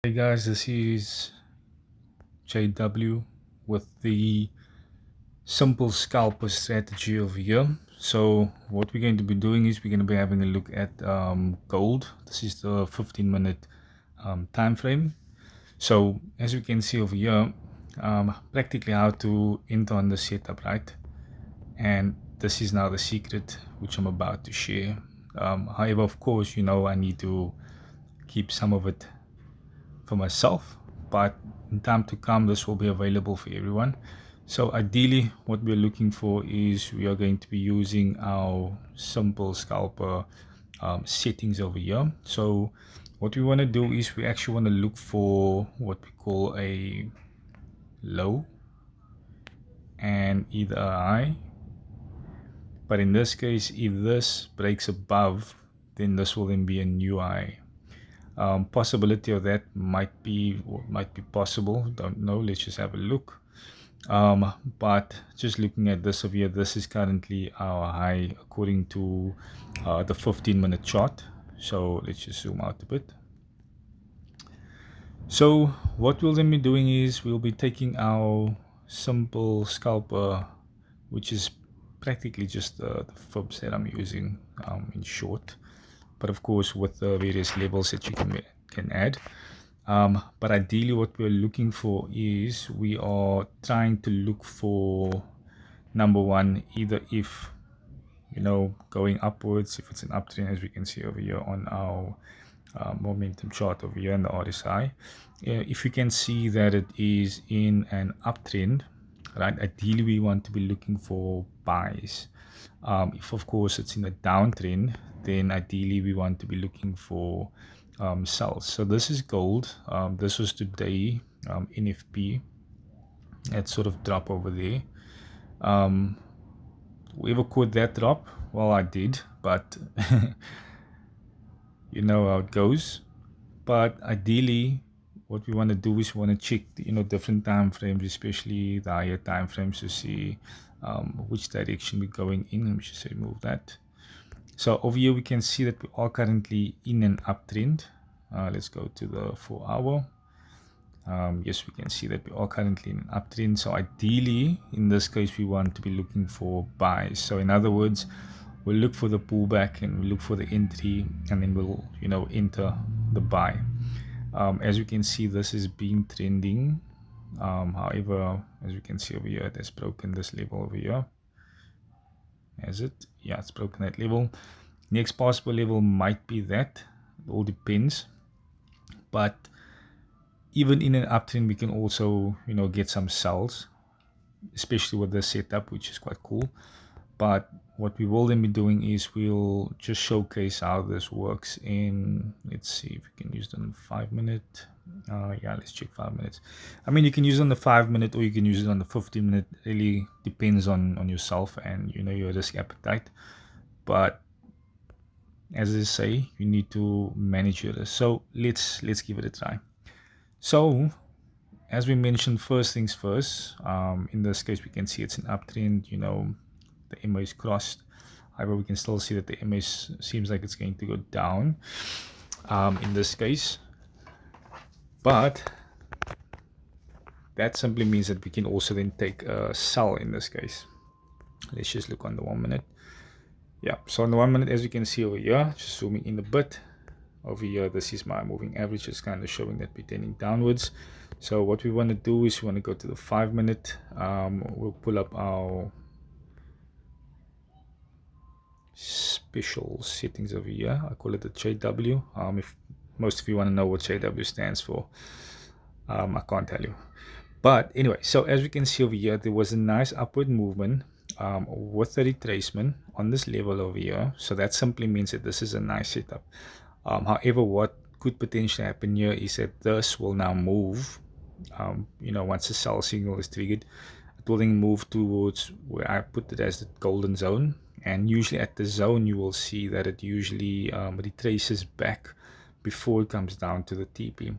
Hey guys, this is JW with the Simple Scalper Strategy over here. So what we're going to be doing is we're going to be having a look at gold. This is the 15-minute time frame. So as you can see over here, practically how to enter on the setup, right? And this is now the secret which I'm about to share. However, of course, I need to keep some of it for myself, but in time to come this will be available for everyone. So ideally what we're looking for is we are going to be using our Simple Scalper settings over here. So what we want to do is we actually want to look for what we call a low and either a high, but in this case if this breaks above, then this will then be a new high. Possibility of that might be possible, don't know, let's just have a look. But just looking at this over here, this is currently our high according to the 15-minute chart. So let's just zoom out a bit. So what we'll then be doing is we'll be taking our Simple Scalper, which is practically just the fibs that I'm using in short, but of course with the various levels that you can add. But ideally what we're looking for is we are trying to look for number one, either if going upwards, if it's an uptrend, as we can see over here on our momentum chart over here in the RSI. If you can see that it is in an uptrend, right, ideally we want to be looking for buys. If of course it's in a downtrend, then ideally we want to be looking for sells. So this is gold. This was today NFP, that sort of drop over there. Whoever caught that drop, well, I did, but you know how it goes. But ideally what we want to do is we want to check different time frames, especially the higher time frames, to see which direction we're going in. Let me just remove that. So over here we can see that we are currently in an uptrend. Let's go to the 4-hour. Yes, we can see that we are currently in an uptrend. So ideally in this case we want to be looking for buys. So in other words, we'll look for the pullback and we'll look for the entry, and then we'll enter the buy. As you can see, this has been trending. However, as you can see over here, it has broken this level over here. Has it? Yeah, it's broken that level. Next possible level might be that. It all depends. But even in an uptrend, we can also get some sells, especially with the setup, which is quite cool. But what we will then be doing is we'll just showcase how this works in, let's see if we can use it on 5 minute. Yeah, let's check 5 minutes. I mean, you can use it on the 5 minute or you can use it on the 15 minute. Really depends on yourself and your risk appetite. But as I say, you need to manage your risk. So let's give it a try. So as we mentioned, first things first, in this case we can see it's an uptrend. The MA is crossed. However, we can still see that the MA seems like it's going to go down in this case. But that simply means that we can also then take a sell in this case. Let's just look on the 1 minute. Yeah, so on the 1 minute, as you can see over here, just zooming in a bit. Over here, this is my moving average. It's kind of showing that we're tending downwards. So what we want to do is we want to go to the 5 minute. We'll pull up our special settings over here. I call it the JW. If most of you want to know what JW stands for, I can't tell you. But anyway, so as we can see over here, there was a nice upward movement with the retracement on this level over here. So that simply means that this is a nice setup. However, what could potentially happen here is that this will now move. Once the sell signal is triggered, it will then move towards where I put it as the golden zone. And usually at the zone, you will see that it usually retraces back before it comes down to the TP.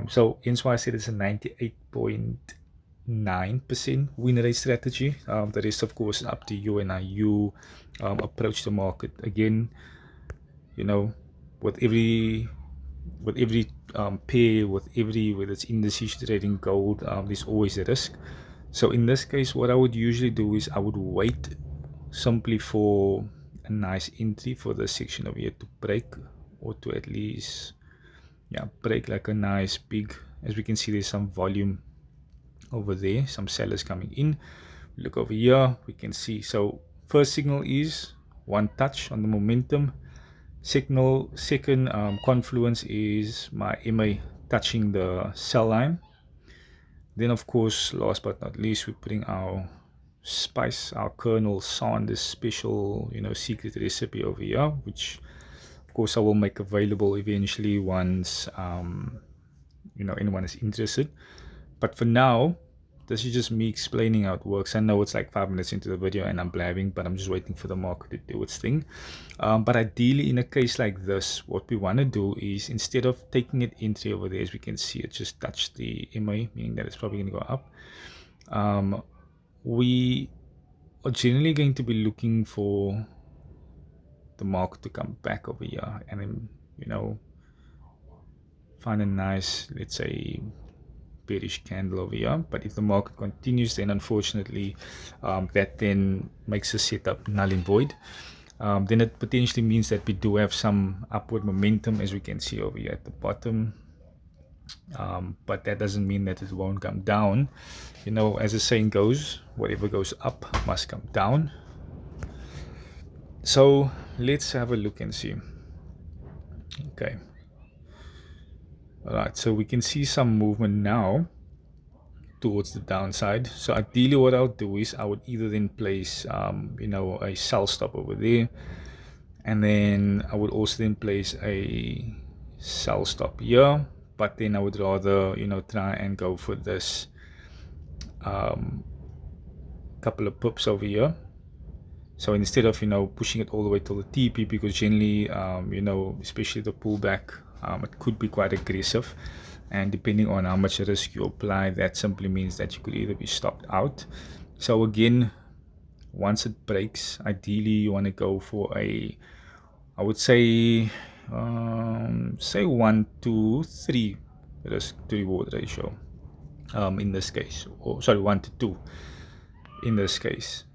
So hence why I said it's a 98.9% win rate strategy. The rest, of course, is up to you and how you approach the market. Again, with every pair with whether it's indices trading gold, there's always a risk. So in this case, what I would usually do is I would wait simply for a nice entry for the section over here to break, or to at least break like a nice big, as we can see there's some volume over there, some sellers coming in. Look over here, we can see, so first signal is one touch on the momentum. Second confluence is my MA touching the sell line. Then of course, last but not least, we're putting our spice, our kernel on this special secret recipe over here, which of course I will make available eventually once anyone is interested. But for now, this is just me explaining how it works. I know it's like 5 minutes into the video and I'm blabbing, but I'm just waiting for the market to do its thing. But ideally, in a case like this, what we want to do is, instead of taking it entry over there, as we can see, it just touched the MA, meaning that it's probably going to go up. We are generally going to be looking for the market to come back over here and then, find a nice, let's say, bearish candle over here. But if the market continues, then unfortunately that then makes the setup null and void. Then it potentially means that we do have some upward momentum, as we can see over here at the bottom, but that doesn't mean that it won't come down. As the saying goes, whatever goes up must come down. So let's have a look and see. Okay, all right, so we can see some movement now towards the downside. So ideally what I'll do is I would either then place a sell stop over there, and then I would also then place a sell stop here, but then I would rather try and go for this couple of pips over here. So instead of pushing it all the way till the TP, because generally especially the pullback, it could be quite aggressive, and depending on how much risk you apply, that simply means that you could either be stopped out. So again, once it breaks, ideally you want to go for I would say 1 to 3 risk to reward ratio in this case, or sorry, 1 to 2 in this case.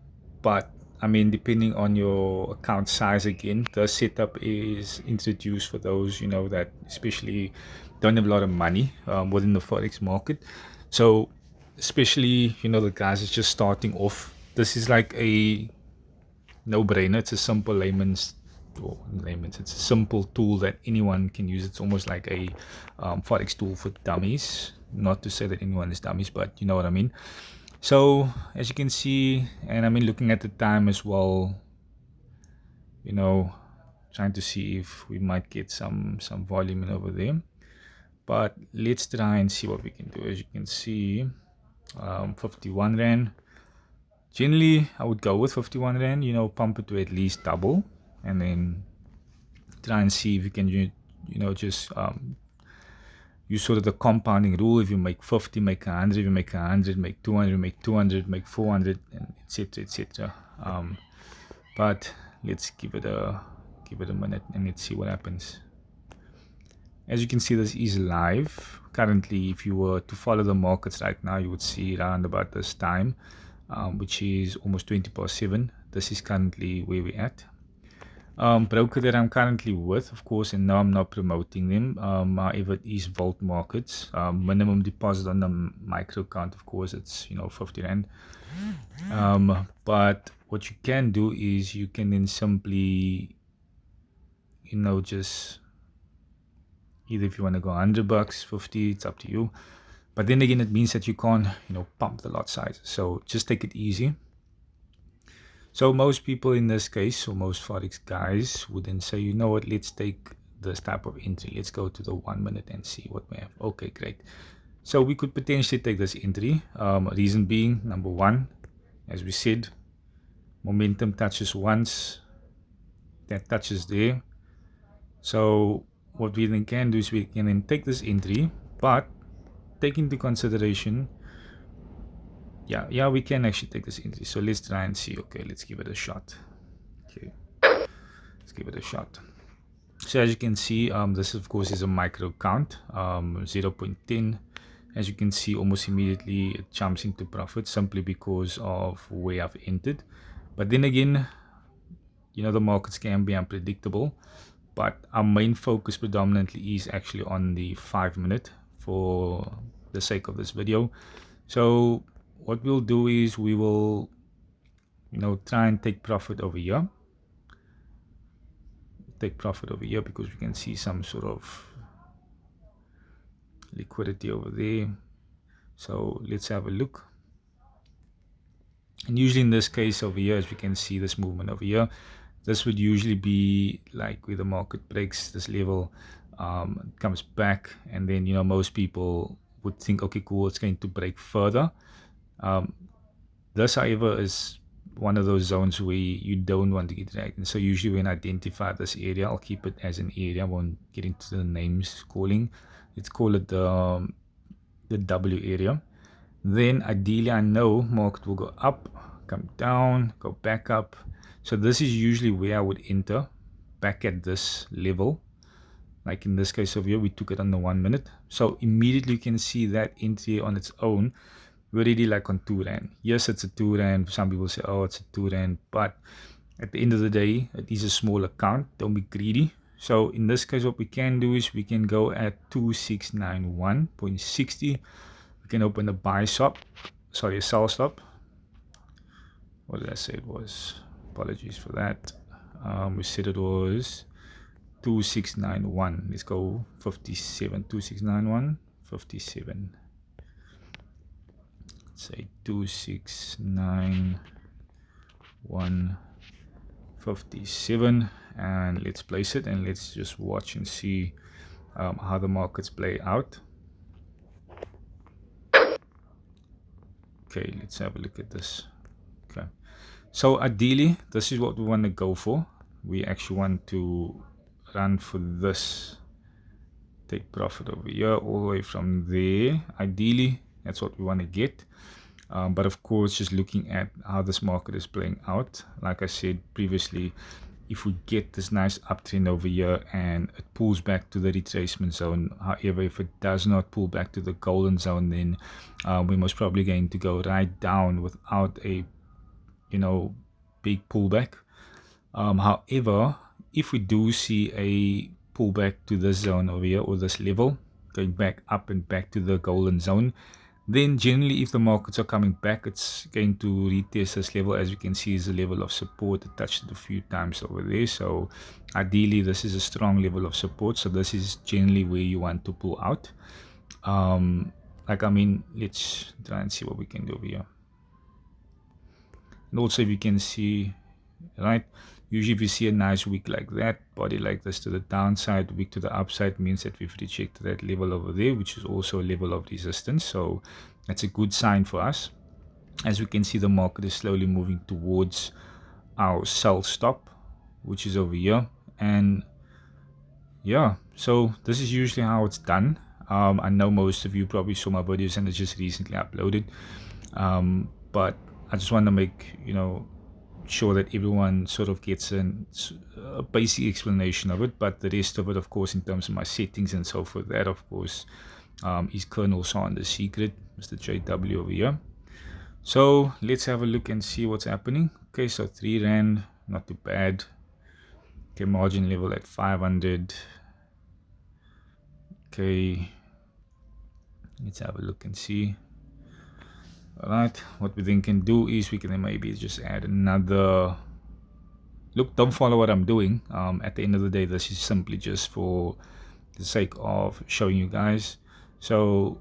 But I mean, depending on your account size, again, the setup is introduced for those that especially don't have a lot of money within the forex market. So especially the guys is just starting off, this is like a no-brainer. It's a simple it's a simple tool that anyone can use. It's almost like a forex tool for dummies. Not to say that anyone is dummies, but you know what I mean. So as you can see, and I mean, looking at the time as well, trying to see if we might get some volume in over there. But let's try and see what we can do. As you can see, 51 Rand. Generally, I would go with 51 Rand, pump it to at least double, and then try and see if you can, just use sort of the compounding rule. If you make 50, make 100. If you make 100, make 200, make 200, make 400, and etc., etc. But let's give it a minute and let's see what happens. As you can see, this is live. Currently, if you were to follow the markets right now, you would see around about this time, which is almost 20 past 7. This is currently where we're at. Broker that I'm currently with, of course, and no, I'm not promoting them. However, it is Vault Markets. Minimum deposit on the micro account, of course, it's 50 Rand. But what you can do is you can then simply, just either, if you want to go $100, 50, it's up to you. But then again, it means that you can't, pump the lot size. So just take it easy. So most people in this case, or most forex guys, would then say, you know what, let's take this type of entry. Let's go to the 1 minute and see what we have. Okay, great. So we could potentially take this entry. Reason being, number one, as we said, momentum touches once, that touches there. So what we then can do is we can then take this entry, but take into consideration, we can actually take this entry. So let's try and see. Okay, let's give it a shot. Okay, let's give it a shot. So as you can see, this of course is a micro count, 0.10. As you can see, almost immediately it jumps into profit simply because of where I've entered. But then again, the markets can be unpredictable, but our main focus predominantly is actually on the 5 minute for the sake of this video. So what we'll do is we will try and take profit over here, because we can see some sort of liquidity over there. So let's have a look. And usually in this case over here, as we can see this movement over here, this would usually be like where the market breaks this level, comes back, and then most people would think, okay, cool, it's going to break further. This, however, is one of those zones where you don't want to get dragged. And so usually when I identify this area, I'll keep it as an area. I won't get into the names calling. Let's call it the W area. Then ideally I know market will go up, come down, go back up. So this is usually where I would enter, back at this level. Like in this case over here, we took it on the 1 minute. So immediately you can see that entry on its own, we're already like on 2 Rand. Yes, it's a 2 Rand. Some people say, oh, it's a 2 Rand. But at the end of the day, it is a small account. Don't be greedy. So in this case, what we can do is we can go at 2691.60. We can open a buy stop, sorry, a sell stop. What did I say it was? Apologies for that. We said it was 2691. Let's go 57. 2691, 57. Let's say 2691, 57. And let's place it and let's just watch and see how the markets play out. Okay, let's have a look at this. Okay, so ideally this is what we want to go for. We actually want to run for this, take profit over here all the way from there. Ideally that's what we want to get, but of course just looking at how this market is playing out, like I said previously, if we get this nice uptrend over here and it pulls back to the retracement zone, however, if it does not pull back to the golden zone, then we're most probably going to go right down without a big pullback. However, if we do see a pullback to this zone over here, or this level, going back up and back to the golden zone, then generally if the markets are coming back, it's going to retest this level. As you can see, is a level of support. It touched it a few times over there, so ideally this is a strong level of support. So this is generally where you want to pull out. Let's try and see what we can do over here. And also, if you can see, right, usually if you see a nice wick like that, body like this to the downside, wick to the upside, means that we've rejected that level over there, which is also a level of resistance. So that's a good sign for us. As we can see, the market is slowly moving towards our sell stop, which is over here. And yeah, so this is usually how it's done. I know most of you probably saw my videos and it's just recently uploaded, but I just want to make sure that everyone sort of gets a basic explanation of it. But the rest of it, of course, in terms of my settings and so forth, that of course is Colonel Son the secret, Mr. JW over here. So let's have a look and see what's happening. Okay, so 3 Rand, not too bad. Okay, margin level at 500. Okay, let's have a look and see. Alright, what we then can do is we can then maybe just add another. Look, don't follow what I'm doing. At the end of the day, this is simply just for the sake of showing you guys. So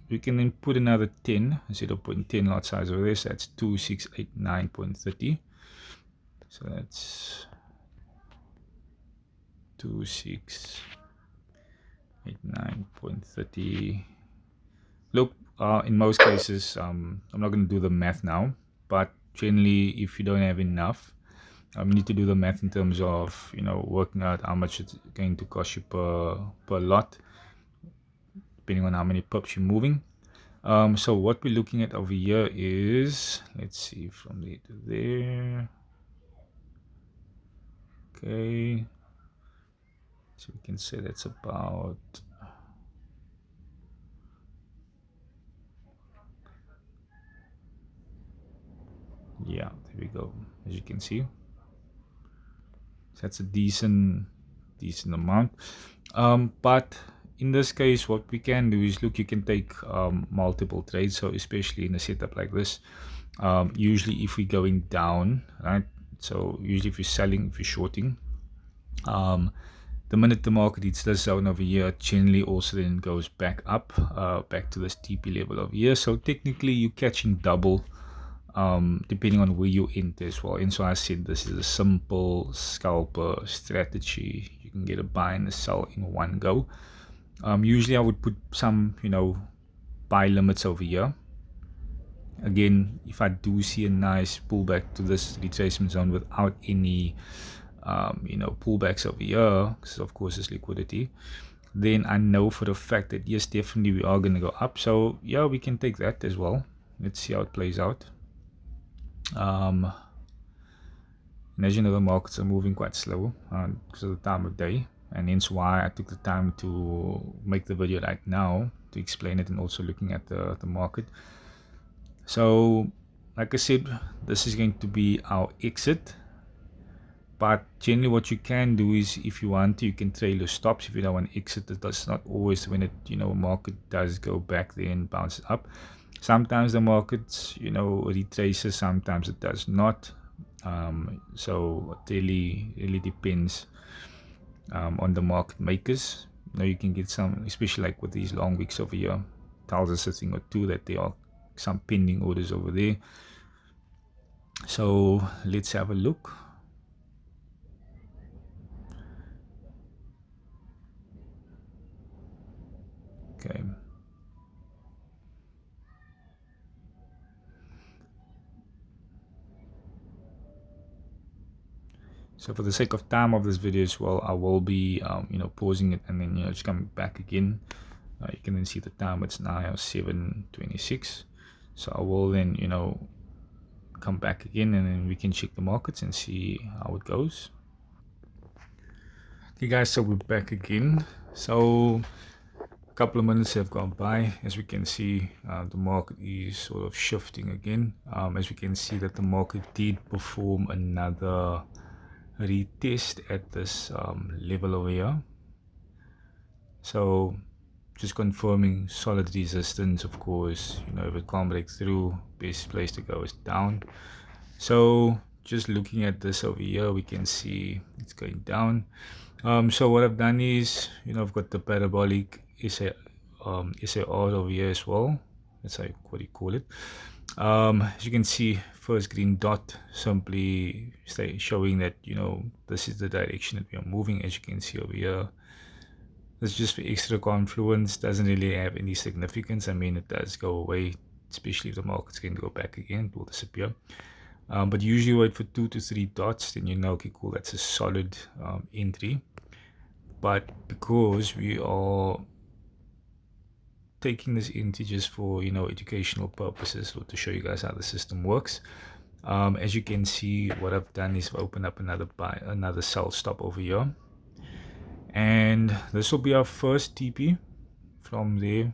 we can then put another 10, 0.10 lot size over this. That's 2689.30. So that's 2689.30. Look, in most cases, I'm not going to do the math now, but generally, if you don't have enough, you need to do the math in terms of working out how much it's going to cost you per lot, depending on how many pips you're moving. So what we're looking at over here is, let's see, from there to there. Okay, so we can say that's about, yeah, there we go. As you can see, so that's a decent amount. But in this case, what we can do is, look, you can take multiple trades. So especially in a setup like this, usually if we're going down, right? So usually if you're selling, if you're shorting, the minute the market hits this zone over here, it generally also then goes back up, back to this TP level over here. So technically you're catching double, depending on where you enter as well. And so I said this is a simple scalper strategy. You can get a buy and a sell in one go. Usually I would put some, buy limits over here. Again, if I do see a nice pullback to this retracement zone without any pullbacks over here, because of course there's liquidity, then I know for the fact that yes, definitely we are going to go up. So yeah, we can take that as well. Let's see how it plays out. And as you know, the markets are moving quite slow because of the time of day, and hence why I took the time to make the video right now to explain it, and also looking at the market. So like I said, this is going to be our exit. But generally what you can do is, if you want to, you can trail your stops. If you don't want to exit, that's not always when it, market does go back there and bounces up. Sometimes the markets, retraces, sometimes it does not. So it really depends on the market makers. You can get some, especially like with these long wicks over here, tells us a thing or two that there are some pending orders over there. So let's have a look. Okay. So for the sake of time of this video as well, I will be, pausing it and then, just coming back again. You can then see the time, it's now 7:26. So I will then, come back again, and then we can check the markets and see how it goes. Okay guys, so we're back again. So a couple of minutes have gone by. As we can see, the market is sort of shifting again. As we can see that the market did perform another retest at this level over here. So just confirming solid resistance. Of course, if it can't break through, best place to go is down. So just looking at this over here, we can see it's going down. So what I've done is, I've got the parabolic SAR over here as well. That's what do you call it. As you can see, first green dot simply showing that, this is the direction that we are moving. As you can see over here, it's just for extra confluence, doesn't really have any significance. I mean, it does go away, especially if the market's going to go back again, it will disappear. But usually wait for 2 to 3 dots, then okay, cool, that's a solid entry. But because we are taking this entry just for, educational purposes, or to show you guys how the system works, as you can see, what I've done is open up another sell stop over here, and this will be our first TP from there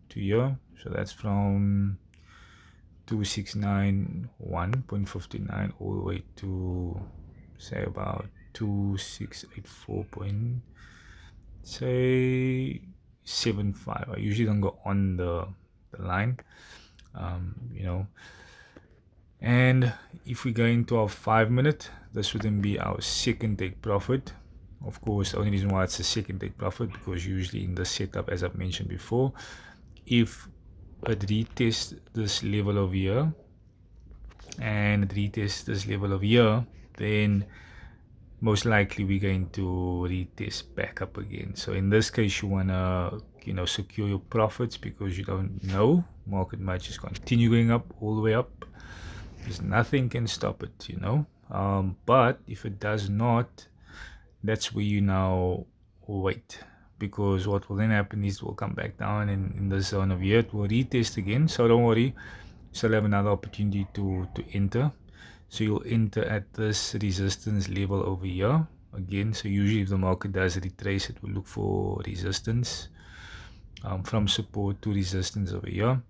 to here. So that's from 2691.59 all the way to, say, about 2684.75. I usually don't go on the line, and if we go into our 5-minute, this would then be our second take profit. Of course, the only reason why it's a second take profit, because usually in the setup, as I've mentioned before, if it retests this level over here and it retests this level over here, then most likely we're going to retest back up again. So in this case, you want to, secure your profits, because you don't know, market might just continue going up all the way up, because nothing can stop it, but if it does not, that's where you now wait, because what will then happen is it will come back down, and in the zone of here it will retest again. So don't worry, still have another opportunity to enter. So you'll enter at this resistance level over here, again. So usually if the market does retrace, it will look for resistance, from support to resistance over here.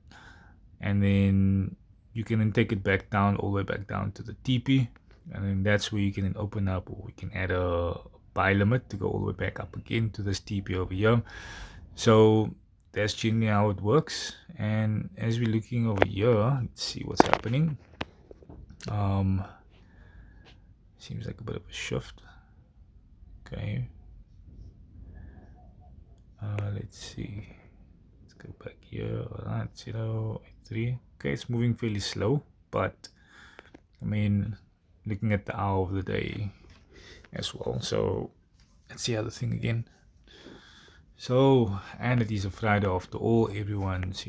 And then you can then take it back down, all the way back down to the TP. And then that's where you can then open up, or we can add a buy limit to go all the way back up again to this TP over here. So that's generally how it works. And as we're looking over here, let's see what's happening. Seems like a bit of a shift. Okay. Let's see. Let's go back here. Alright, 0.83. Okay, it's moving fairly slow, but I mean, looking at the hour of the day as well. So let's see other thing again. So, and it is a Friday after all. Everyone's,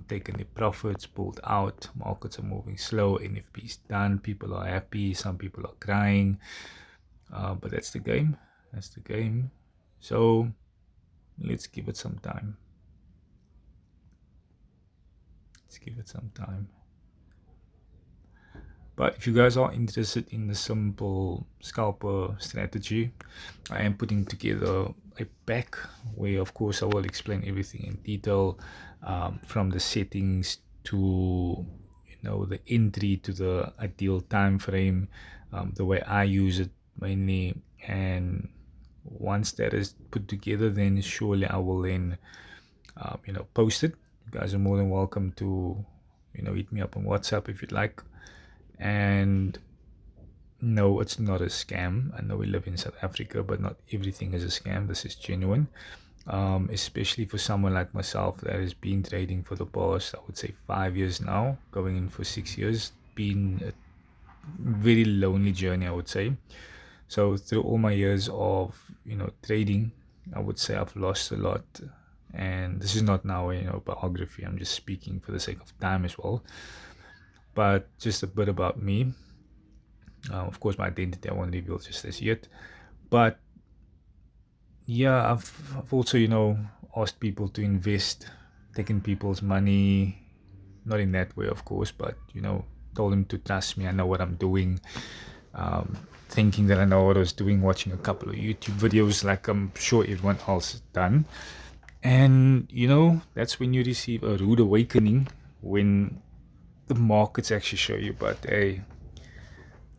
taking their profits, pulled out. Markets are moving slow. NFP's done. People are happy. Some people are crying. But that's the game. That's the game. So, let's give it some time. Let's give it some time. But if you guys are interested in the Simple Scalper strategy, I am putting together a pack where, of course, I will explain everything in detail, from the settings to the entry to the ideal time frame, the way I use it mainly. And once that is put together, then surely I will then post it. You guys are more than welcome to hit me up on WhatsApp if you'd like. And no, it's not a scam. I know we live in South Africa, but not everything is a scam. This is genuine, especially for someone like myself that has been trading for the past, I would say, 5 years now, going in for 6 years. Been a very lonely journey, I would say. So through all my years of trading, I would say I've lost a lot. And this is not now a biography. I'm just speaking for the sake of time as well. But just a bit about me. Of course, my identity I won't reveal just as yet. But yeah, I've also asked people to invest, taken people's money, not in that way, of course, but told them to trust me. I know what I'm doing. Thinking that I know what I was doing, watching a couple of YouTube videos like I'm sure everyone else has done. And that's when you receive a rude awakening, when the markets actually show you, but hey,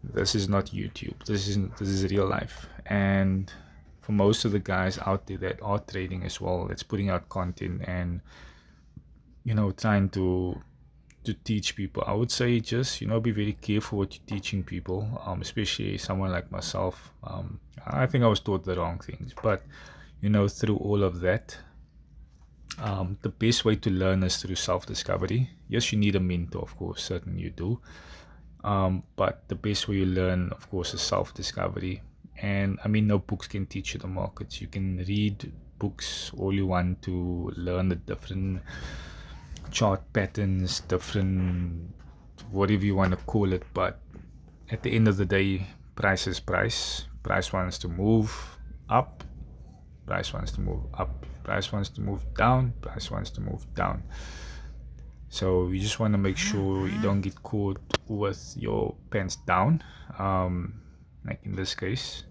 this is not YouTube. This is real life. And for most of the guys out there that are trading as well, that's putting out content and trying to teach people, I would say just be very careful what you're teaching people, especially someone like myself. I think I was taught the wrong things, but through all of that, the best way to learn is through self-discovery. Yes, you need a mentor, of course, certainly you do. But the best way you learn, of course, is self-discovery. And I mean, no books can teach you the markets. You can read books all you want to learn the different chart patterns, different whatever you want to call it. But at the end of the day, price is price. Price wants to move up. Price wants to move up. Price wants to move down. Price wants to move down. So you just want to make sure you don't get caught with your pants down. Like in this case,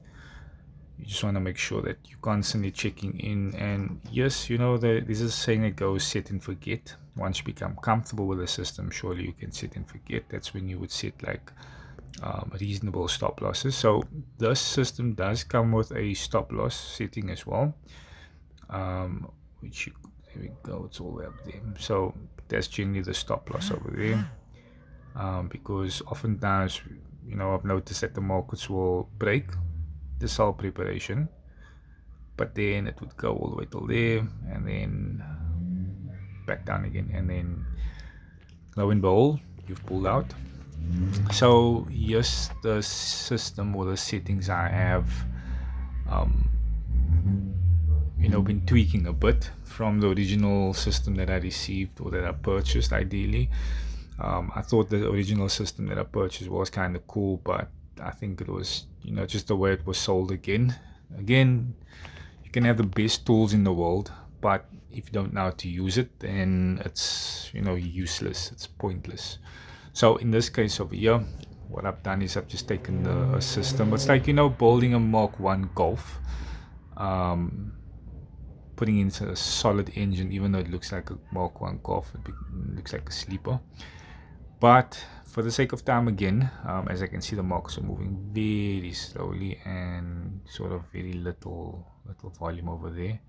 you just want to make sure that you're constantly checking in. And yes, there's a saying that goes set and forget. Once you become comfortable with the system, surely you can set and forget. That's when you would set like reasonable stop losses. So this system does come with a stop loss setting as well, which there we go, it's all the way up there. So that's generally the stop loss over there, because oftentimes I've noticed that the markets will break the sell preparation, but then it would go all the way till there and then back down again, and then lo and behold, you've pulled out. So yes, the system or the settings I have been tweaking a bit from the original system that I received or that I purchased. Ideally, I thought the original system that I purchased was kind of cool, but I think it was just the way it was sold again. You can have the best tools in the world, but if you don't know how to use it, then it's useless, it's pointless. So in this case over here, what I've done is I've just taken a system. It's like, building a Mark 1 Golf, putting in a solid engine, even though it looks like a Mark 1 Golf, it looks like a sleeper. But for the sake of time, again, as I can see, the markets are moving very slowly and sort of very little volume over there.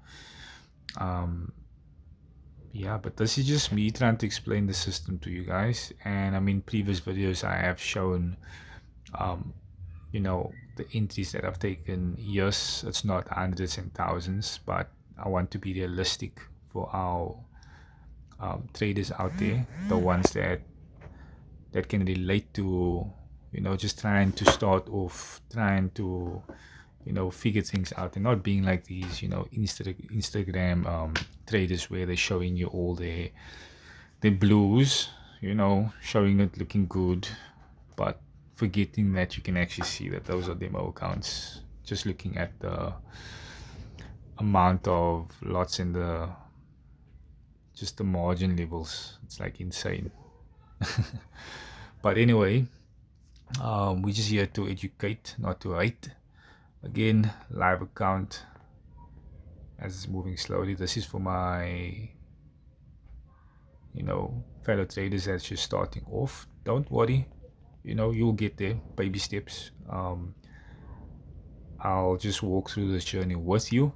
Yeah, but this is just me trying to explain the system to you guys. And I mean, previous videos I have shown, the entries that I've taken. Yes, it's not hundreds and thousands, but I want to be realistic for our traders out there, the ones that can relate to, just trying to start off, trying to, figure things out, and not being like these, Instagram traders where they're showing you all their blues, showing it looking good, but forgetting that you can actually see that those are demo accounts. Just looking at the amount of lots in the margin levels, it's like insane. But anyway, we're just here to educate, not to hate. Again, live account as it's moving slowly. This is for my fellow traders that's just starting off. Don't worry, you'll get there, baby steps. I'll just walk through this journey with you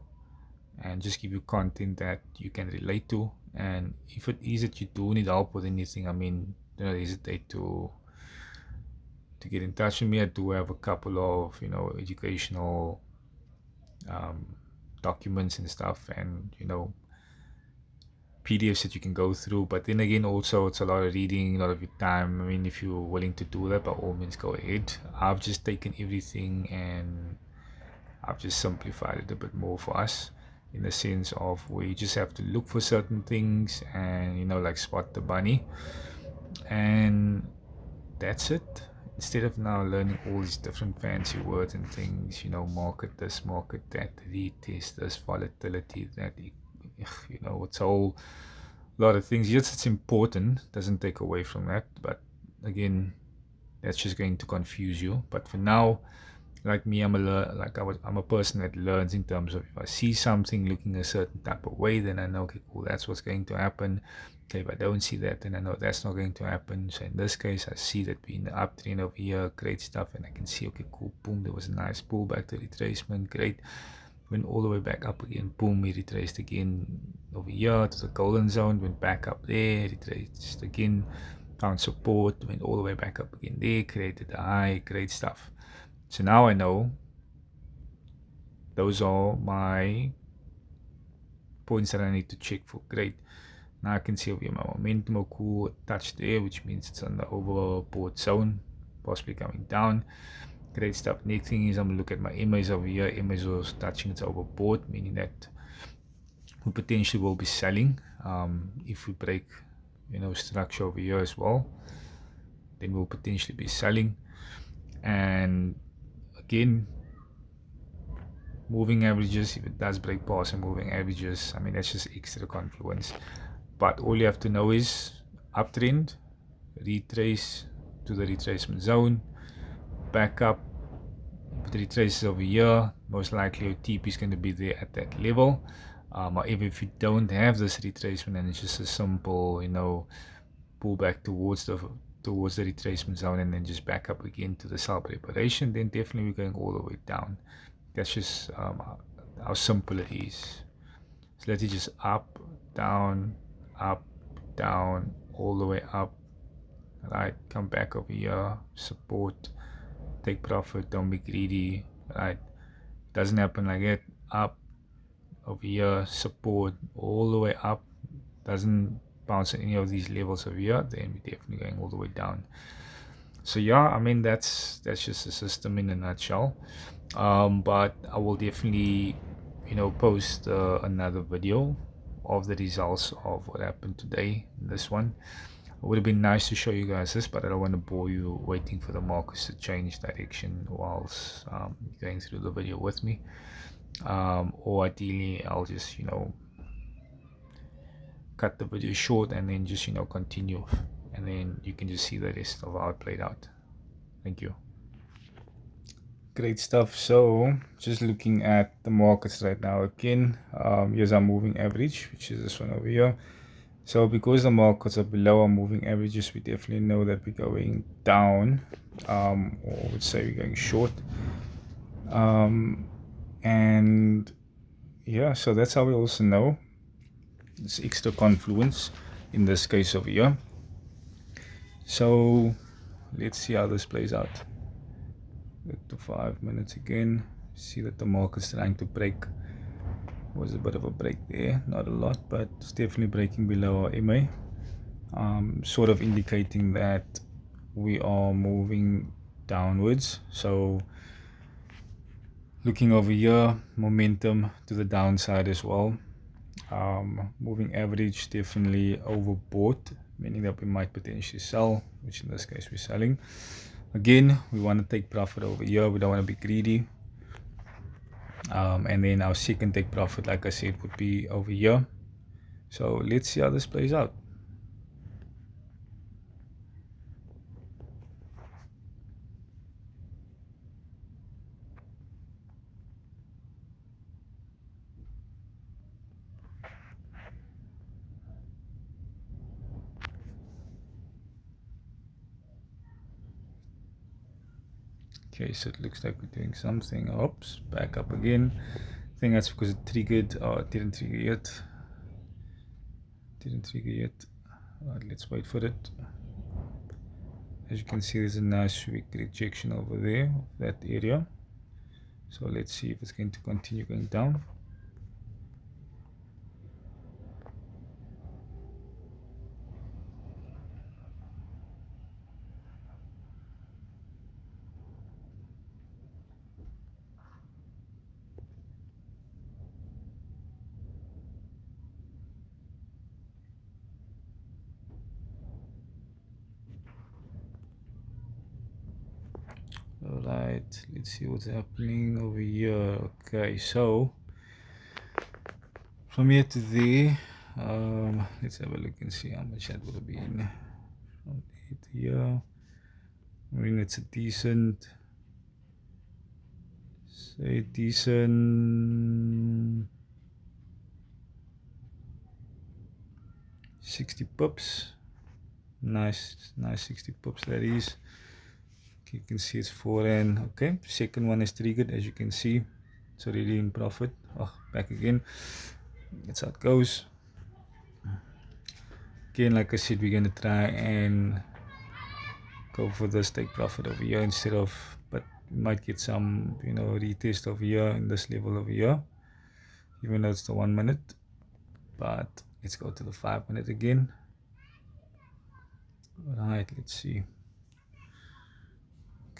and just give you content that you can relate to. And if it is that you do need help with anything, I mean, do not hesitate to get in touch with me. I do have a couple of educational documents and stuff, and PDFs that you can go through. But then again, also it's a lot of reading, a lot of your time. I mean, if you're willing to do that, by all means go ahead. I've just taken everything and I've just simplified it a bit more for us, in the sense of where you just have to look for certain things and like spot the bunny, and that's it. Instead of now learning all these different fancy words and things, market this, market that, retest this, volatility, that, it's a whole lot of things. Yes, it's important, doesn't take away from that, but again, that's just going to confuse you. But for now, like me, I'm a person that learns in terms of, if I see something looking a certain type of way, then I know, okay, cool, that's what's going to happen. Okay, if I don't see that, then I know that's not going to happen. So in this case, I see that we're in the uptrend over here, great stuff, and I can see, okay, cool, boom, there was a nice pullback to retracement, great, went all the way back up again, boom, we retraced again over here to the golden zone, went back up there, retraced again, found support, went all the way back up again there, created a high, great stuff. So now I know those are my points that I need to check for. Great. Now I can see over here my momentum are cool, touch there, which means it's on the overbought zone, possibly coming down. Great stuff. Next thing is I'm going to look at my MAs over here. MAs was touching its overbought, meaning that we potentially will be selling. If we break, structure over here as well, then we'll potentially be selling. And again, moving averages, if it does break past and moving averages, I mean, that's just extra confluence. But all you have to know is uptrend, retrace to the retracement zone, back up. If it retraces over here, most likely your TP is going to be there at that level. However, if you don't have this retracement and it's just a simple, pull back towards the retracement zone and then just back up again to the sell preparation, then definitely we're going all the way down. That's just how simple it is. So let's just up, down, all the way up. Right, come back over here, support, take profit, don't be greedy. Right, doesn't happen like that. Up over here, support, all the way up, doesn't bounce at any of these levels over here, then we're definitely going all the way down. So yeah, I mean, that's just a system in a nutshell. But I will definitely post another video of the results of what happened today in this one. It would have been nice to show you guys this, but I don't want to bore you waiting for the markets to change direction whilst going through the video with me. Or ideally I'll just cut the video short and then just continue, and then you can just see the rest of how it played out. Thank you. Great stuff. So just looking at the markets right now again, here's our moving average, which is this one over here. So because the markets are below our moving averages, we definitely know that we're going down, or I would say we're going short. And yeah, so that's how we also know it's extra confluence in this case over here. So let's see how this plays out. Get to 5 minutes again. See that the market's trying to break. Was a bit of a break there, not a lot, but it's definitely breaking below our MA. Sort of indicating that we are moving downwards. So looking over here, momentum to the downside as well. Moving average definitely overbought, meaning that we might potentially sell, which in this case we're selling. Again, we want to take profit over here. We don't want to be greedy. And then our second take profit, like I said, would be over here. So let's see how this plays out. Okay, so it looks like we're doing something. Oops, back up again. I think that's because it triggered. Oh, it didn't trigger yet. Alright, let's wait for it. As you can see, there's a nice weak rejection over there, that area. So let's see if it's going to continue going down. Alright, let's see what's happening over here. Okay, so from here to there, let's have a look and see how much that would have been. From there to here, I mean, it's a decent, say decent 60 pips. Nice 60 pips that is. You can see it's 4 and okay, second one is triggered. As you can see, it's already in profit. Oh, back again. That's how it goes. Again, like I said, we're gonna try and go for this take profit over here instead of, but we might get some, retest over here in this level over here, even though it's the 1 minute. But let's go to the 5 minute again. All right, let's see.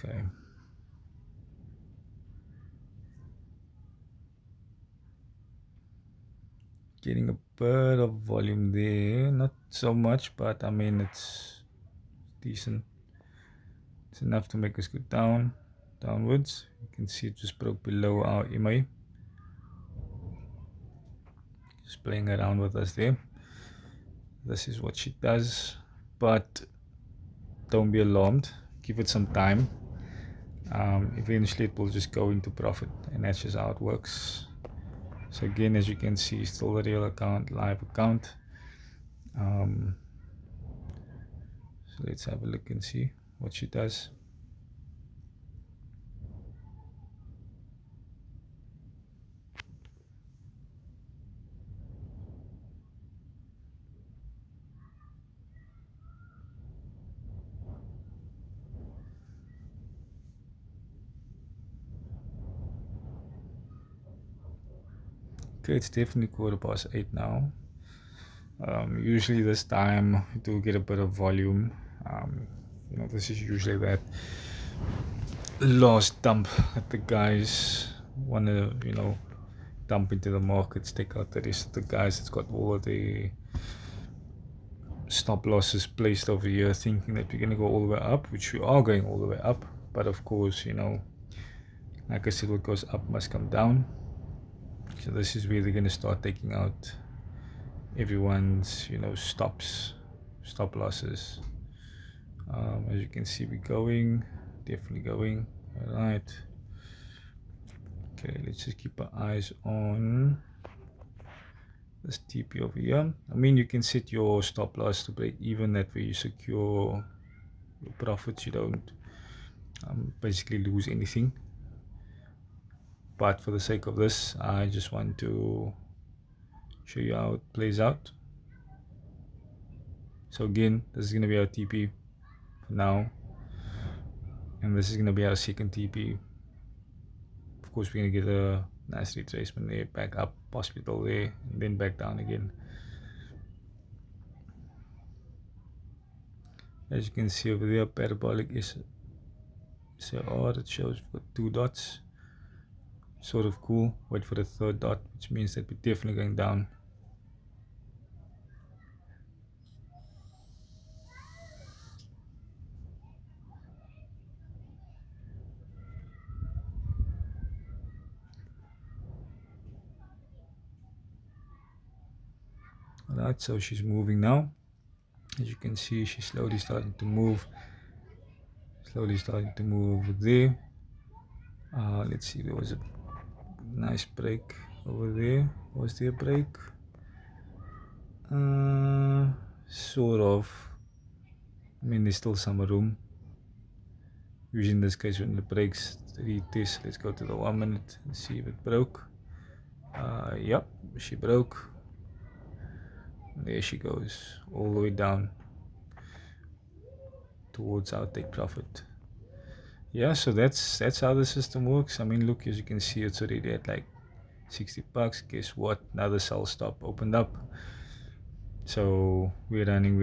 Okay. Getting a bit of volume there, not so much, but I mean it's decent. It's enough to make us go downwards. You can see it just broke below our MA. Just playing around with us there. This is what she does, but don't be alarmed. Give it some time. Eventually it will just go into profit, and that's just how it works. So again, as you can see, still a real account, live account. So let's have a look and see what she does. Okay, it's definitely 8:15 now. Usually this time we do get a bit of volume. This is usually that last dump that the guys want to, dump into the markets, take out the rest of the guys that's got all of the stop losses placed over here, thinking that we're going to go all the way up, which we are going all the way up. But of course, like I said, what goes up must come down. So this is where they're going to start taking out everyone's, stop losses. As you can see, we're going definitely going. All right. Okay, let's just keep our eyes on this TP over here. I mean, you can set your stop loss to break even, that way you secure your profits. You don't basically lose anything. But for the sake of this, I just want to show you how it plays out. So again, this is going to be our TP for now, and this is going to be our second TP. Of course, we're going to get a nice retracement there, back up, possibly till there, and then back down again. As you can see over there, parabolic is SAR that shows we've got 2 dots. Sort of cool. Wait for the third dot, which means that we're definitely going down. Alright, so she's moving now. As you can see, she's slowly starting to move. There. Let's see, there was a nice break over there. Was there a break? Sort of. I mean, there's still some room. Usually in this case, when it breaks, retest. Let's go to the 1 minute and see if it broke. Yep, she broke. There she goes, all the way down towards our take profit. Yeah, so that's how the system works. I mean, look, as you can see, it's already at like 60 bucks. Guess what? Another sell stop opened up. So we're running.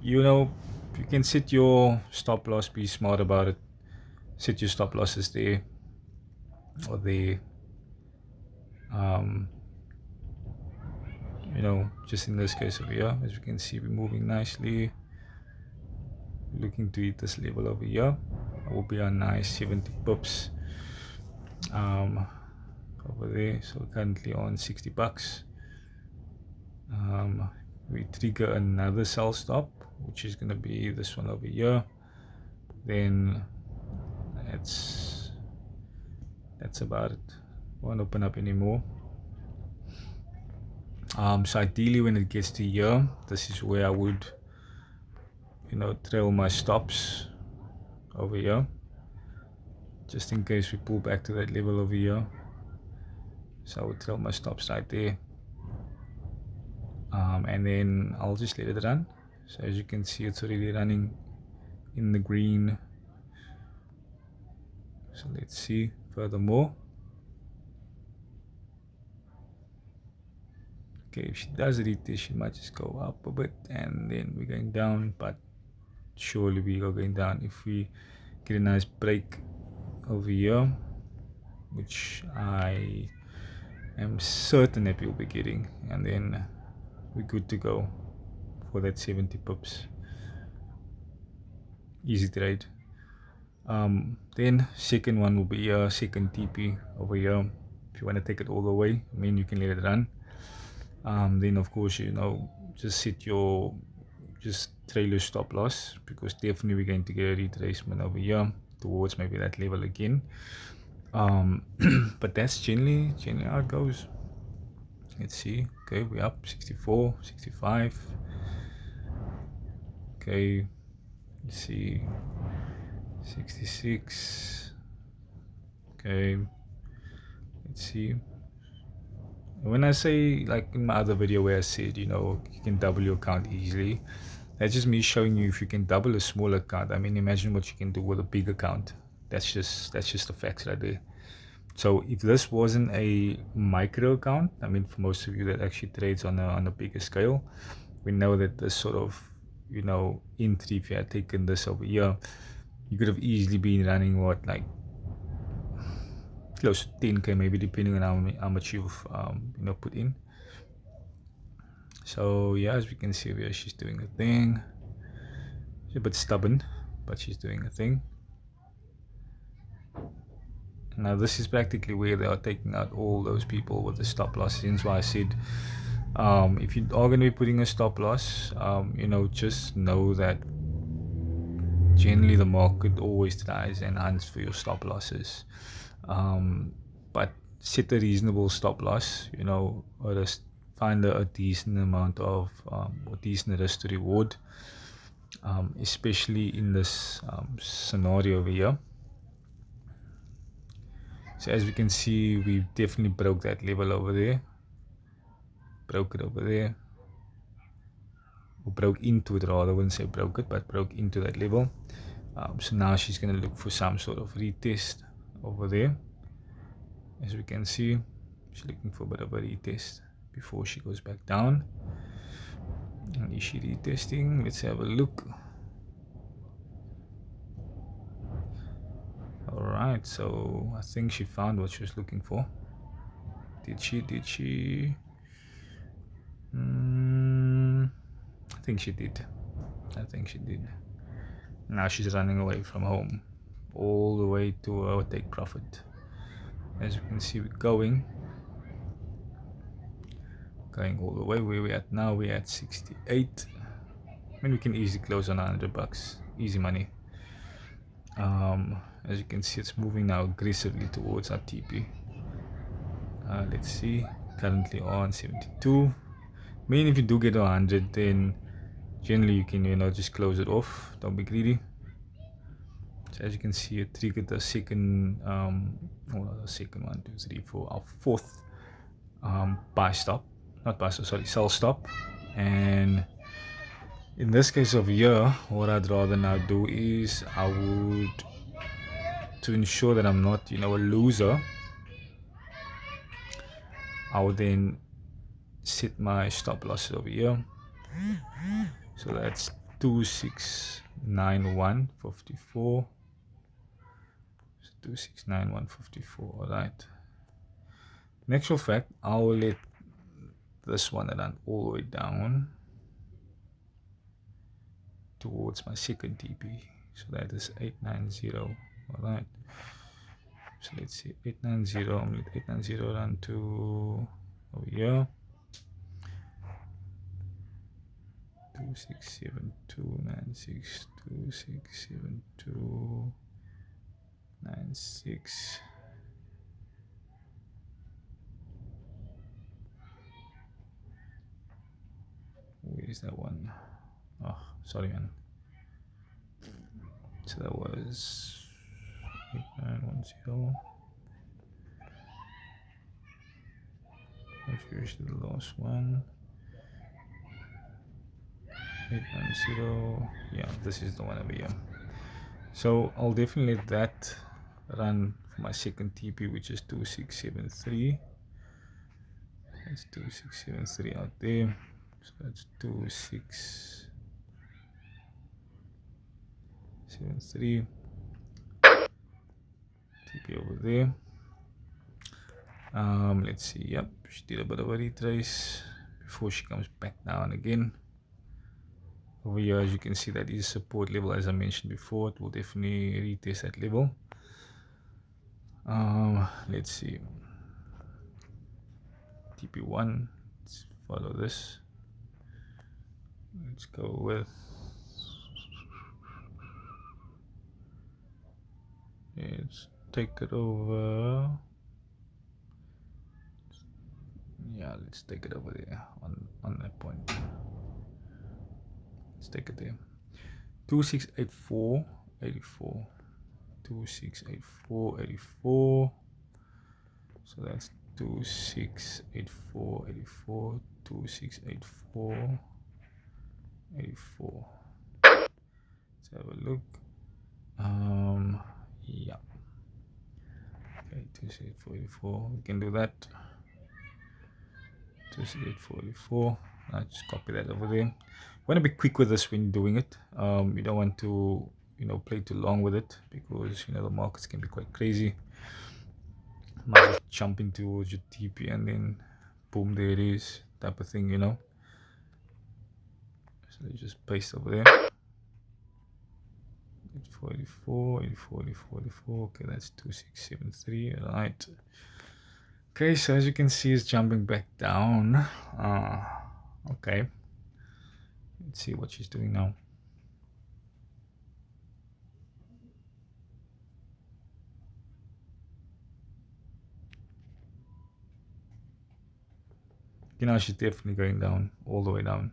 You know, you can set your stop loss, be smart about it. Set your stop losses there or there. You know, just in this case over here, as you can see, we're moving nicely. Looking to hit this level over here. It will be a nice 70 pips over there. So currently on 60 bucks. We trigger another sell stop, which is going to be this one over here. Then that's about it. Won't open up anymore. So ideally, when it gets to here, this is where I would, you know, trail my stops over here, just in case we pull back to that level over here. So I would trail my stops right there, and then I'll just let it run. So as you can see, it's already running in the green. So let's see furthermore. Okay, if she does read this, she might just go up a bit, and then we're going down, but surely we are going down. If we get a nice break over here, which I am certain that we'll be getting, and then we're good to go for that 70 pips. Easy trade. Then second one will be a second TP over here. If you want to take it all the way, I mean, you can let it run. Then of course, you know, just trail your stop loss, because definitely we're going to get a retracement over here towards maybe that level again. But that's generally how it goes. Let's see. Okay, we're up 64, 65. Okay, let's see, 66. Okay, let's see. When I say, like in my other video where I said, you know, you can double your account easily, that's just me showing you if you can double a small account. I mean, imagine what you can do with a big account. That's just the facts right there. So if this wasn't a micro account, I mean, for most of you that actually trades on a bigger scale, we know that this sort of, you know, entry, if you had taken this over here, you could have easily been running what, like close to 10k maybe, depending on how much you've you know, put in. So yeah, as we can see here, she's doing a thing. She's a bit stubborn, but she's doing a thing. Now this is practically where they are taking out all those people with the stop loss. Hence why I said, if you are going to be putting a stop loss, you know, just know that generally the market always tries and hunts for your stop losses. But set a reasonable stop loss, or just find a decent amount of or decent risk to reward, especially in this scenario over here. So as we can see, we definitely broke that level over there, broke it over there, or broke into it rather. I wouldn't say broke it, but broke into that level. So now she's going to look for some sort of retest over there. As we can see, she's looking for a bit of a retest before she goes back down. And is she retesting? Let's have a look. Alright, so I think she found what she was looking for. Did she? I think she did. Now she's running away from home, all the way to our take profit. As you can see, we're going all the way. Where we're at now, we're at 68. I mean, we can easily close on $100, easy money. As you can see, it's moving now aggressively towards our TP. Let's see, currently on 72. I mean, if you do get 100, then generally you can just close it off. Don't be greedy. So as you can see, it triggered the second the second 1, 2, 3, 4, our fourth sell stop. And in this case over here, what I'd rather now do is I would, to ensure that I'm not a loser, I would then set my stop losses over here. So that's 2691.54. 2691.54. All right. In actual fact, I'll let this one run all the way down towards my second TP. So that is 890. All right. So let's see, 890. I'm going to let 890 run to over here. 267296, 267296. Where is that one? Oh, sorry, man. So that was 8910. Here's the last one. 890. Yeah, this is the one over here. So I'll definitely let that run for my second TP, which is 2673. That's 2673 out there. So that's 2673. TP over there. Let's see. Yep, she did a bit of a retrace before she comes back down again. Over here, as you can see, that is support level, as I mentioned before. It will definitely retest that level. Let's see. TP1. Let's follow this. Let's go with. Let's take it over. Yeah, let's take it over there on that point. Let's take it there. 2684.84. 2684.84. So that's 2684.84. 2684.84. Let's have a look. Yeah. Okay, 2684.84. We can do that. 2684.84. I'll just copy that over there. You want to be quick with this when doing it. You don't want to play too long with it, because the markets can be quite crazy. Might just jump into towards your TP and then boom, there it is, type of thing. So let's just paste over there. 84.84, 84.84. Okay, that's 2673. All right. Okay, so as you can see, it's jumping back down. Okay, let's see what she's doing now. she's definitely going down, all the way down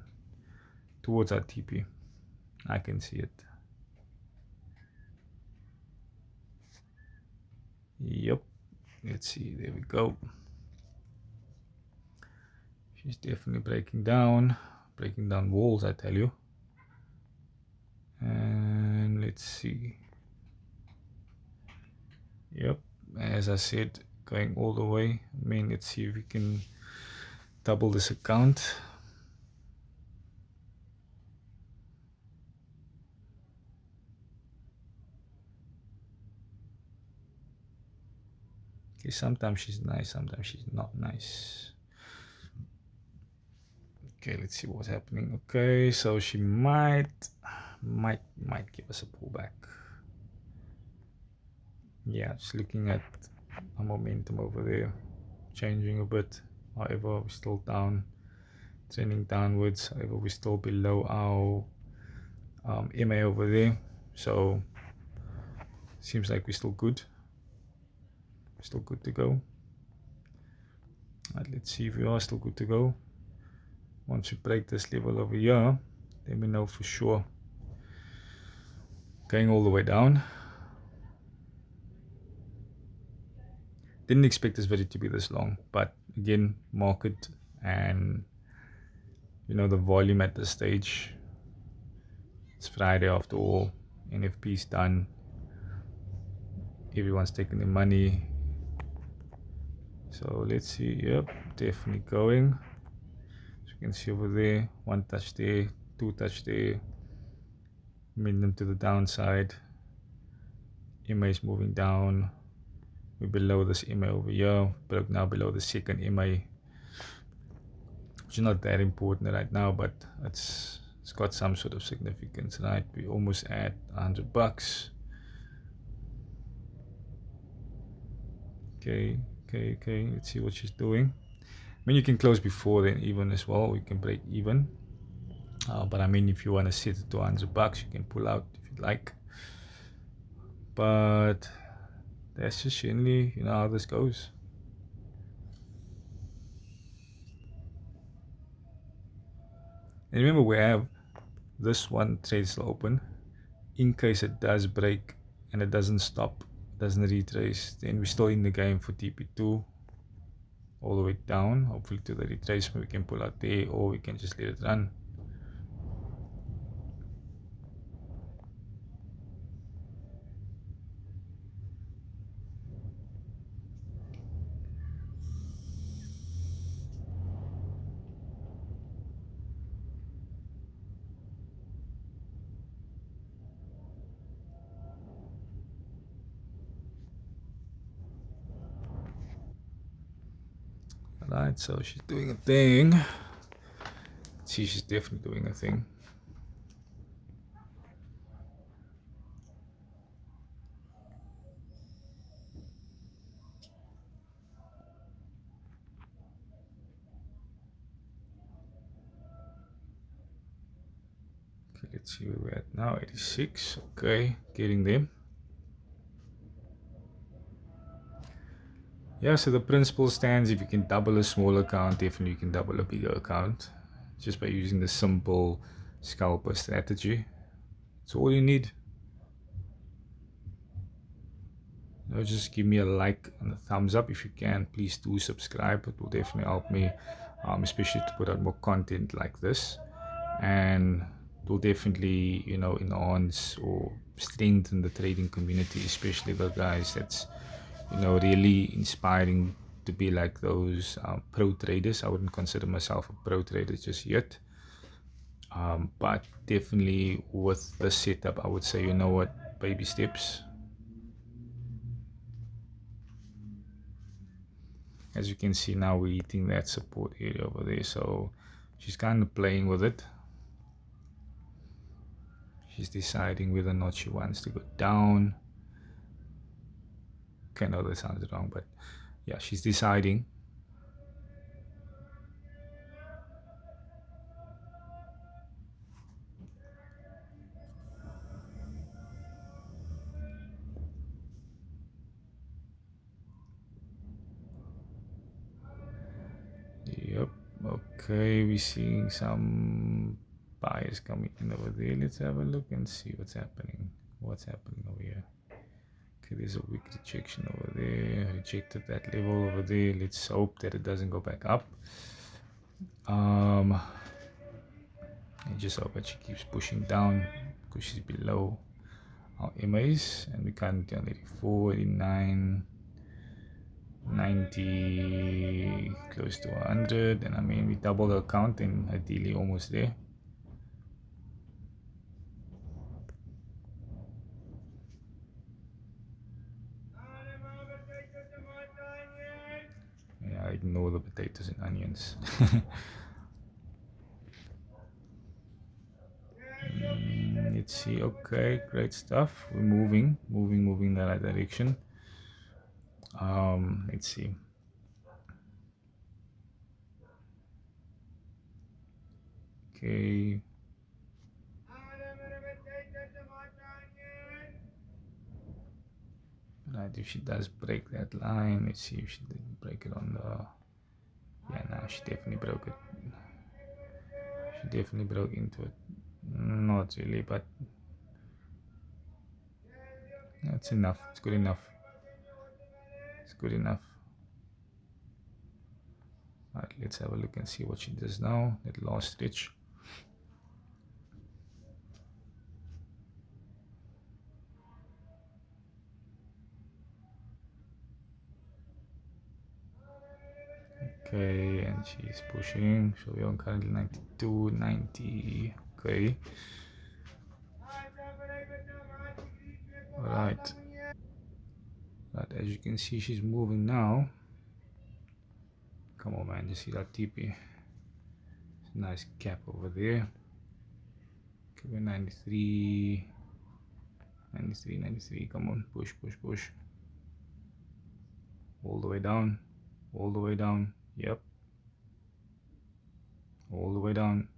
towards our TP. I can see it. Yep. Let's see. There we go. She's definitely breaking down walls, I tell you. And let's see. Yep. As I said, going all the way. I mean, let's see if we can double this account. Okay, sometimes she's nice, sometimes she's not nice. Okay, let's see what's happening. Okay, so she might give us a pullback. Yeah, just looking at a momentum over there, changing a bit. However, we're still down, trending downwards. However, we're still below our MA over there. So seems like we're still good. Still good to go. Right, let's see if we are still good to go. Once we break this level over here, then we know for sure. Going all the way down. Didn't expect this video to be this long, but again, market and the volume at this stage. It's Friday after all. NFP's done. Everyone's taking their money. So let's see. Yep, definitely going. So you can see over there, one touch there, two touch there. Medium to the downside. MA is moving down. We're below this MA over here. Broke now below the second MA, which is not that important right now, but it's got some sort of significance, right? We're almost at $100. Okay. Let's see what she's doing. I mean, you can close before then even as well. We can break even. But I mean, if you want to set it to $100, you can pull out if you'd like. But that's just generally, how this goes. And remember, we have this one trade still open. In case it does break and it doesn't stop, doesn't retrace, then we're still in the game for TP2 all the way down. Hopefully to the retracement we can pull out there, or we can just let it run. Alright, so she's doing a thing. See, she's definitely doing a thing. Okay, let's see where we're at now. 86. Okay, getting there. Yeah, so the principle stands. If you can double a small account, definitely you can double a bigger account, just by using the simple scalper strategy. It's all you need. Just give me a like and a thumbs up if you can. Please do subscribe. It will definitely help me, especially to put out more content like this, and it will definitely enhance or strengthen the trading community, especially the guys that's really inspiring to be like those pro traders. I wouldn't consider myself a pro trader just yet, but definitely with the setup, I would say, baby steps. As you can see now, we're hitting that support area over there, so she's kind of playing with it. She's deciding whether or not she wants to go down. Okay, no, that sounds wrong, but yeah, she's deciding. Yep. Okay, we're seeing some buyers coming in over there. Let's have a look and see what's happening. What's happening over here? Okay, there's a weak rejection over there. Rejected that level over there. Let's hope that it doesn't go back up. Um, and just hope that she keeps pushing down because she's below our MAs, and we currently on 84, 89, 90, close to 100. And I mean, we double the count and ideally almost there. Yeah, ignore the potatoes and onions. Let's see. Okay, great stuff. We're moving in the right direction. Let's see. Okay. Right, if she does break that line, let's see if she didn't break it on the. Yeah, no, she definitely broke it. She definitely broke into it. Not really, but that's enough. It's good enough. It's good enough. Alright, let's have a look and see what she does now. That last stitch. Okay, and she's pushing. So we're on currently 92, 90. Okay. Alright. But as you can see, she's moving now. Come on, man. You see that TP? Nice cap over there. Okay, we're 93. 93, 93. Come on. Push, push, push. All the way down. All the way down. Yep. All the way down.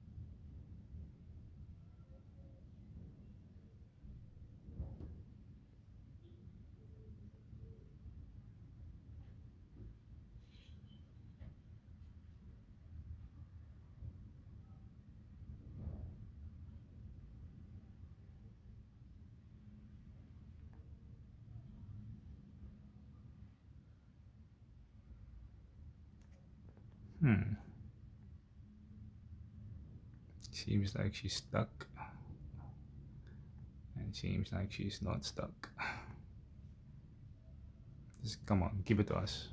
Seems like she's stuck. And seems like she's not stuck. Just come on, give it to us.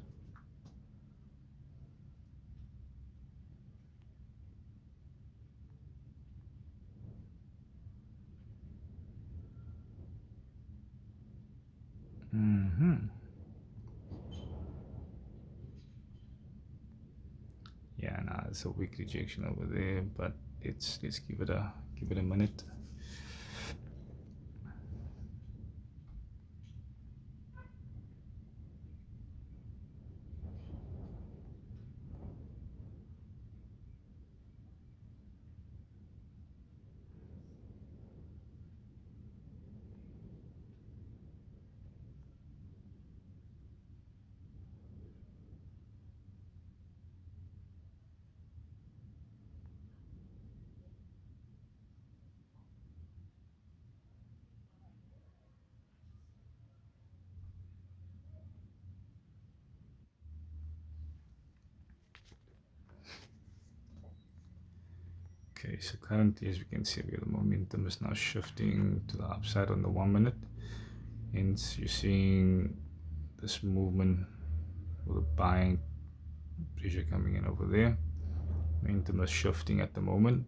Yeah, nah, it's a weak rejection over there, but let's give it a minute. Okay, so currently, as we can see, the momentum is now shifting to the upside on the 1 minute. Hence, you're seeing this movement with the buying pressure coming in over there. Momentum is shifting at the moment,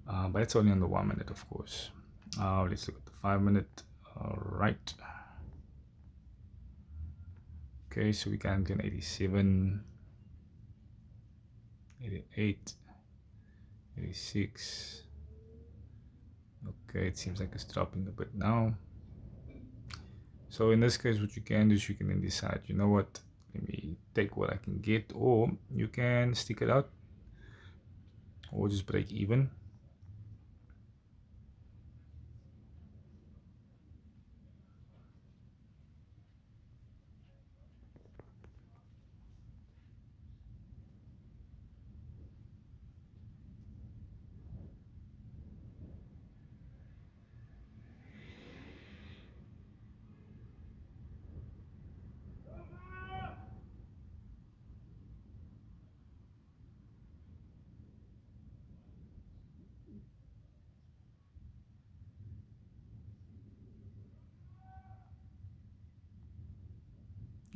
but it's only on the 1 minute, of course. Let's look at the 5 minute. All right. Okay, so we can get 87, 88, 86. Okay, it seems like it's dropping a bit now. So in this case, what you can do is you can then decide, you know what, let me take what I can get, or you can stick it out or just break even.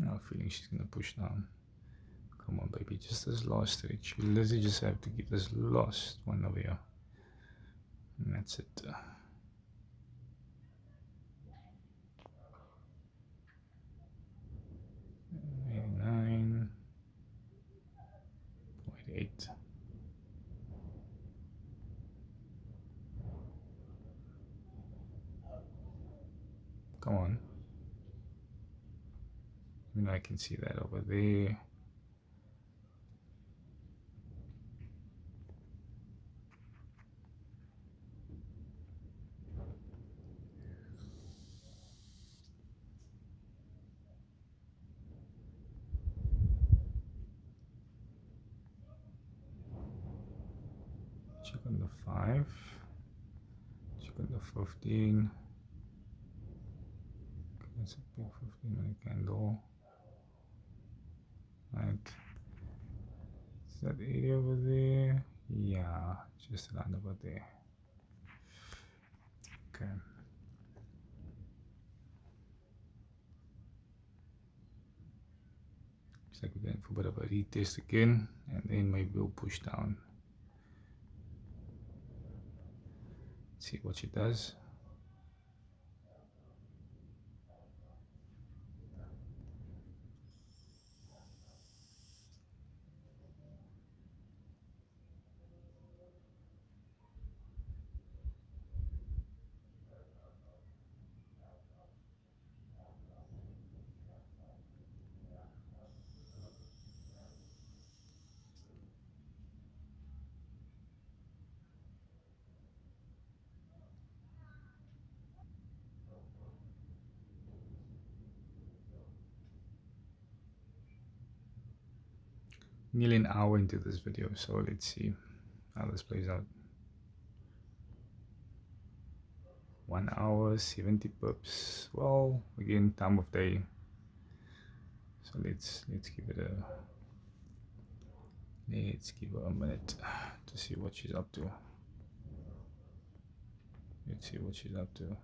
I have a feeling she's gonna push down. Come on, baby, just this last stretch. You literally just have to get this last one over here. And that's it. 89. 88. Come on. I can see that over there. Check on the 5. Check on the 15. Okay, that's a big 15-minute candle. Right. Is that area over there? Yeah, just around over there. Okay. Looks like we're going for a bit of a retest again, and then maybe we'll push down. See what she does. Nearly an hour into this video, so let's see how this plays out. 1 hour 70 pips. Well, again, time of day, so let's give it a minute to see what she's up to. Let's see what she's up to.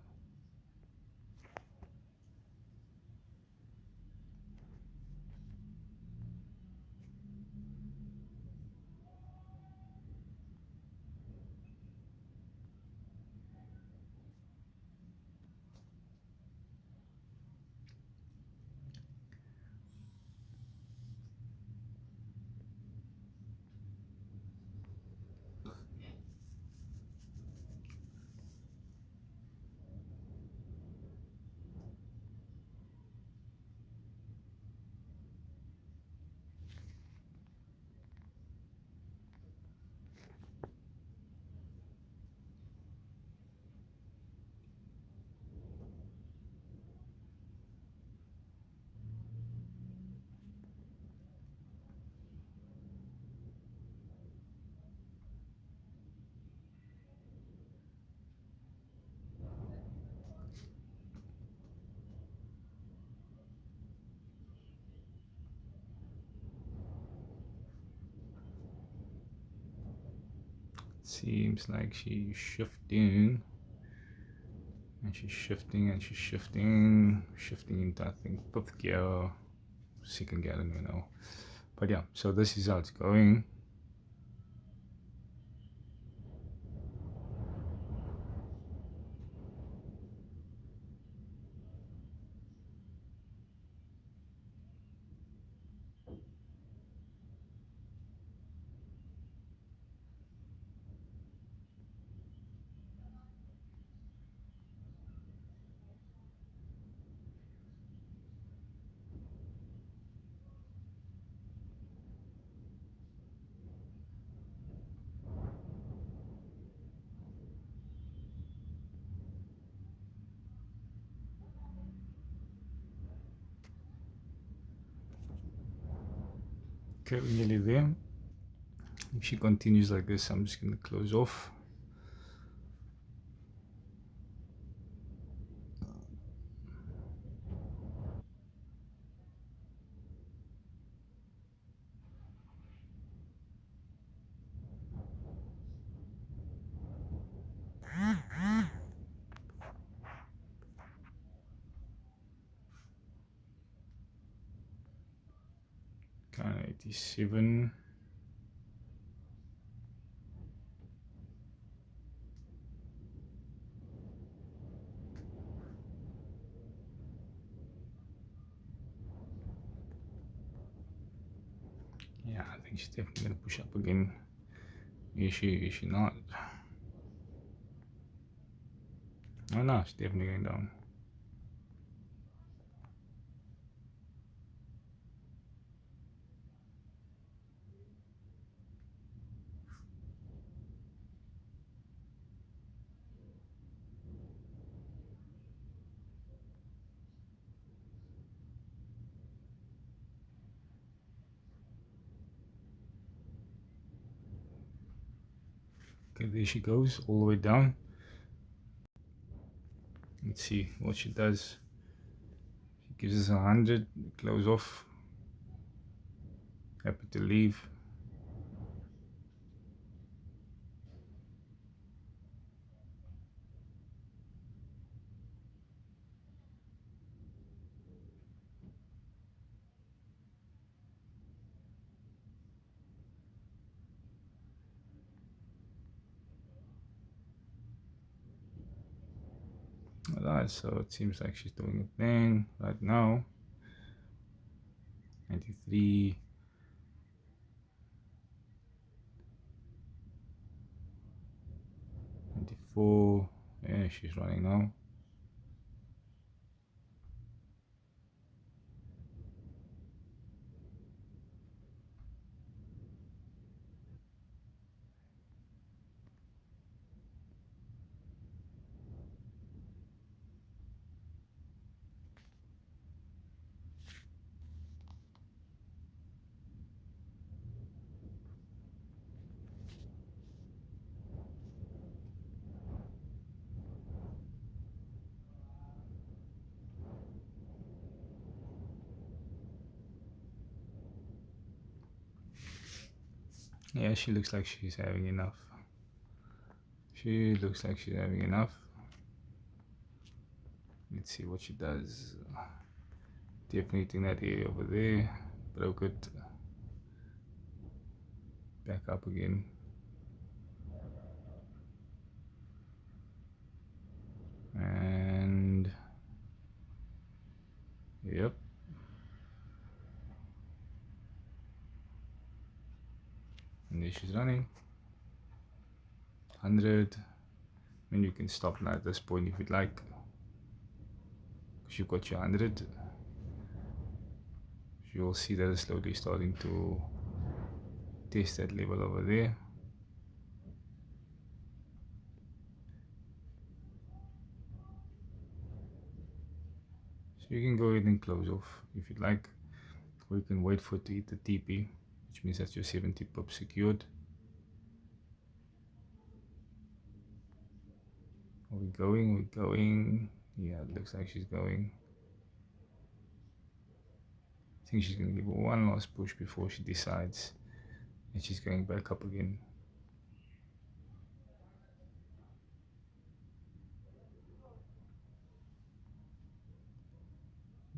Seems like she's shifting, and she's shifting, and she's shifting into, I think, 5th gear, 2nd gear, I don't even know. But yeah, so this is how it's going. Okay, we're nearly there. If she continues like this, I'm just going to close off. 87. Yeah, I think she's definitely gonna push up again. Is she? Is she not? Oh no, she's definitely going down. Okay, there she goes, all the way down. Let's see what she does. She gives us 100, close off. Happy to leave. Alright, so it seems like she's doing a thing right now. 93. 94. Yeah, she's running now. Yeah, she looks like she's having enough. She looks like she's having enough. Let's see what she does. Definitely in that area over there. Broke it. Back up again. And yep. And there she's running. 100. I mean, you can stop now at this point if you'd like, because you've got your 100. You'll see that it's slowly starting to test that level over there. So you can go ahead and close off if you'd like, or you can wait for it to hit the TP, which means that's your 70 pips secured. Are we going? We're going. Yeah, it looks like she's going. I think she's going to give it one last push before she decides, and she's going back up again.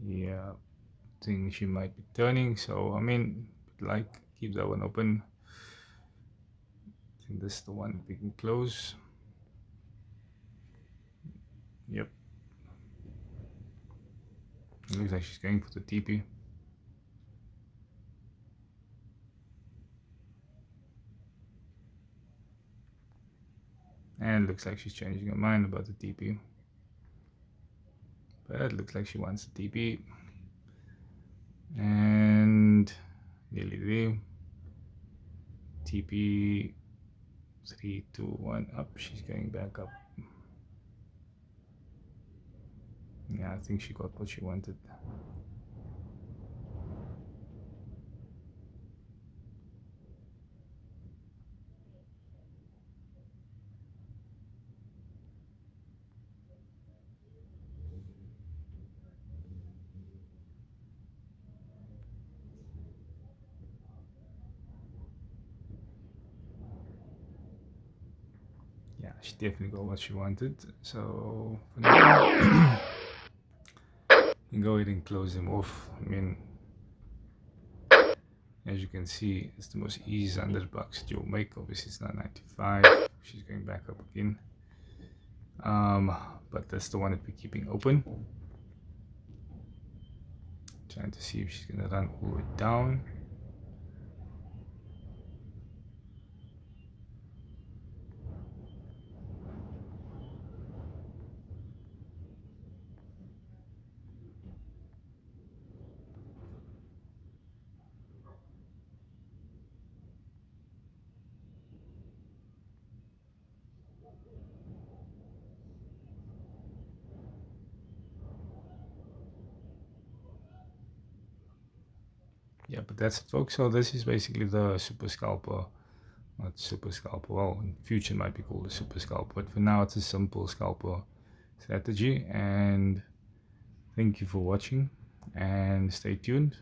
Yeah, I think she might be turning, so I mean, like, keep that one open. I think this is the one we can close. Yep. It looks like she's going for the TP. And it looks like she's changing her mind about the TP. But it looks like she wants the TP. And nearly there. TP 3, 2, 1 up. She's going back up. Yeah, I think she got what she wanted. Yeah, she definitely got what she wanted. So for now, you can go ahead and close them off. I mean, As you can see, it's the most easy $100 that you'll make. Obviously, it's not 95. She's going back up again. But that's the one that we're keeping open. Trying to see if she's going to run all the way down. Yeah, but that's it, folks. So this is basically the Super Scalper, not Super Scalper. Well, in future it might be called a Super Scalper, but for now it's a Simple Scalper strategy. And thank you for watching, and stay tuned.